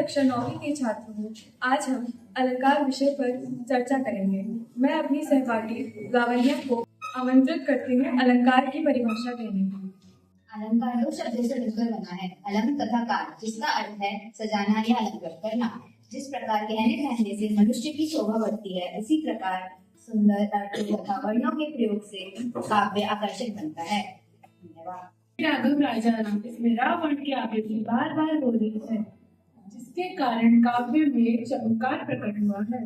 कक्षा 9वीं के छात्र हूँ। आज हम अलंकार विषय पर चर्चा करेंगे। मैं अपनी सहपाठी लावण्या को आमंत्रित करती हूँ अलंकार की परिभाषा देने की। अलंकार दो शब्दों से मिलकर बना है, अलंक तथा कार, जिसका अर्थ है सजाना या अलंकृत करना। जिस प्रकार गहने पहनने से मनुष्य की शोभा बढ़ती है, उसी प्रकार सुंदर अर्थ तथा वर्णों के प्रयोग से काव्य आकर्षक बनता है। धन्यवाद। राघव राजा राम इसमें रावण की आवृत्ति बार बार हो रही है, जिसके कारण काव्य में चमत्कार प्रकट हुआ है।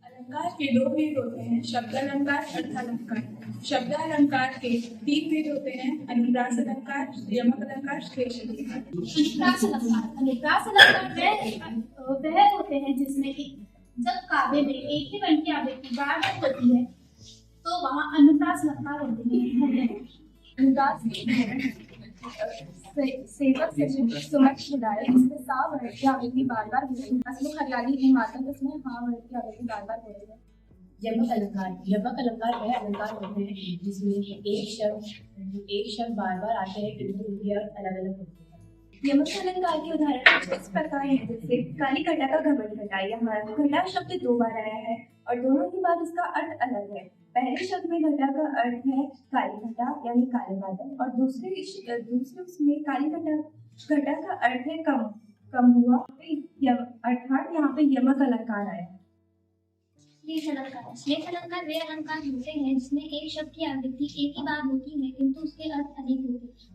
अलंकार के दो भेद होते हैं, शब्द अलंकार, अर्थालंकार। शब्द अलंकार के 3 भेद होते हैं, अनुप्रास अलंकार, यमक अलंकार, श्लेष अलंकार। अनुप्रास अलंकार वह होते हैं जिसमें जब काव्य में एक ही वर्ण की आवृत्ति बार बार होती है तो वहाँ अनुप्रास अलंकार होते हैं। अनुप्रास सेवक से सुमत छुड़ाए, इसमें सा वर्ण की आवृत्ति बार बार हो रही है। असली हरियाली है मातम, इसमें हाँ वर्ण की आवृत्ति बार बार हो रही है। यमक अलंकार वह अलंकार होते हैं जिसमें एक शब्द बार बार आते हैं किंतु उनके अर्थ अलग अलग होते हैं। यमक अलंकार के उदाहरण कुछ इस प्रकार है, जैसे काली घटा का घमंड घटा। यहाँ घटा शब्द 2 बार आया है और दोनों के बाद इसका अर्थ अलग है। पहले शब्द में घटा का अर्थ है काली घटा यानी काले बादल, और दूसरे उसमें काली घटा का अर्थ है कम हुआ, अर्थात यहाँ पे यमक अलंकार आया। श्लेष अलंकार वे अलंकार होते हैं जिसमें एक शब्द की आवृत्ति एक ही बार होती है किंतु उसके अर्थ अनेक होते हैं।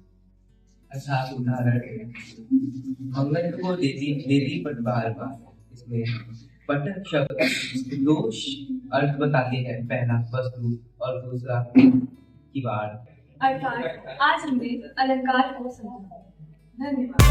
अच्छा उदाहरण मंगल को देती पट बार इसमें पट शब्द 2 अर्थ बताते हैं, पहला वस्तु और दूसरा किवाड़। अर्थात आज हमने अलंकार को समझा। धन्यवाद।